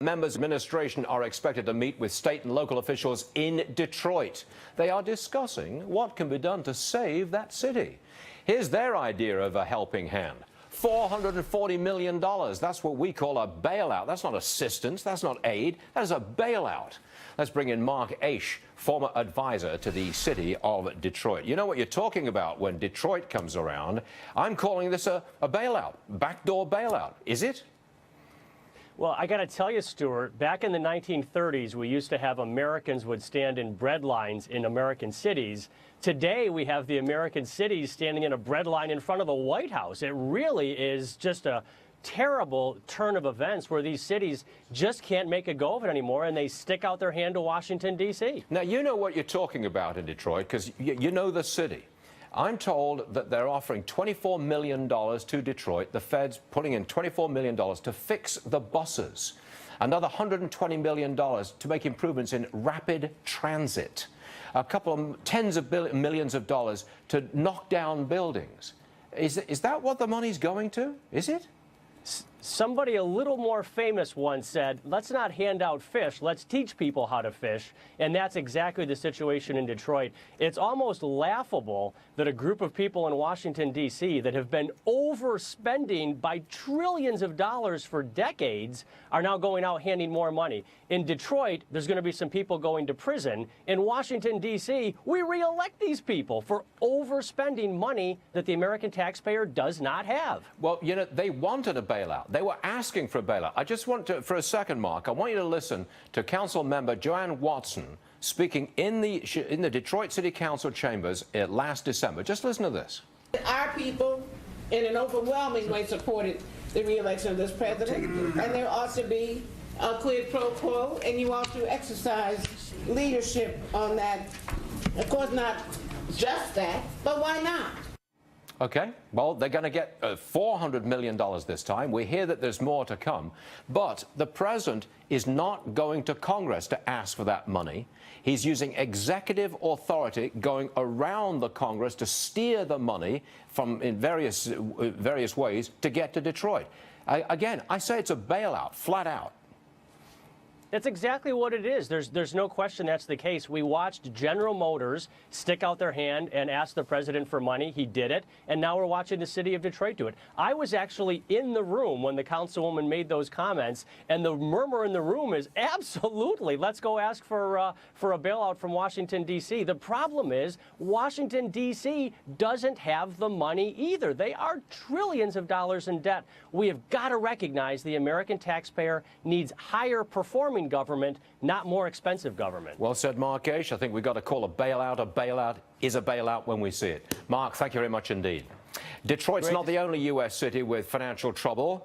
Members of the administration are expected to meet with state and local officials in Detroit. They are discussing what can be done to save that city. Here's their idea of a helping hand. $440 million. That's what we call a bailout. That's not assistance. That's not aid. That is a bailout. Let's bring in Mark Aesch, former advisor to the city of Detroit. You know what you're talking about when Detroit comes around. I'm calling this a bailout, backdoor bailout. Is it? Well, I got to tell you, Stuart, back in the 1930s, we used to have Americans would stand in bread lines in American cities. Today, we have the American cities standing in a bread line in front of the White House. It really is just a terrible turn of events where these cities just can't make a go of it anymore, and they stick out their hand to Washington, D.C. Now, you know what you're talking about in Detroit because you know the city. I'm told that they're offering $24 million to Detroit. The Fed's putting in $24 million to fix the buses. Another $120 million to make improvements in rapid transit. A couple of tens of millions of dollars to knock down buildings. Is that what the money's going to? Is it? Somebody a little more famous once said, let's not hand out fish, let's teach people how to fish. And that's exactly the situation in Detroit. It's almost laughable that a group of people in Washington, D.C. that have been overspending by trillions of dollars for decades are now going out handing more money. In Detroit, there's going to be some people going to prison. In Washington, D.C., we re-elect these people for overspending money that the American taxpayer does not have. Well, you know, they wanted a bailout. They were asking for a bailout. I just want to, for a second, Mark, I want you to listen to Council Member Joanne Watson speaking in the Detroit City Council chambers last December. Just listen to this. Our people, in an overwhelming way, supported the re-election of this president, and there ought to be a quid pro quo, and you ought to exercise leadership on that. Of course, not just that, but why not? Okay, well, they're going to get $400 million this time. We hear that there's more to come. But the president is not going to Congress to ask for that money. He's using executive authority going around the Congress to steer the money from in various ways to get to Detroit. Again, I say it's a bailout, flat out. That's exactly what it is. There's no question that's the case. We watched General Motors stick out their hand and ask the president for money. He did it. And now we're watching the city of Detroit do it. I was actually in the room when the councilwoman made those comments, and the murmur in the room is absolutely, let's go ask for a bailout from Washington, D.C. The problem is Washington, D.C. doesn't have the money either. They are trillions of dollars in debt. We have got to recognize the American taxpayer needs higher performing government, not more expensive government. Well said, Mark Aesch. I think we've got to call a bailout. A bailout is a bailout when we see it. Mark, thank you very much indeed. Detroit's not the only U.S. city with financial trouble.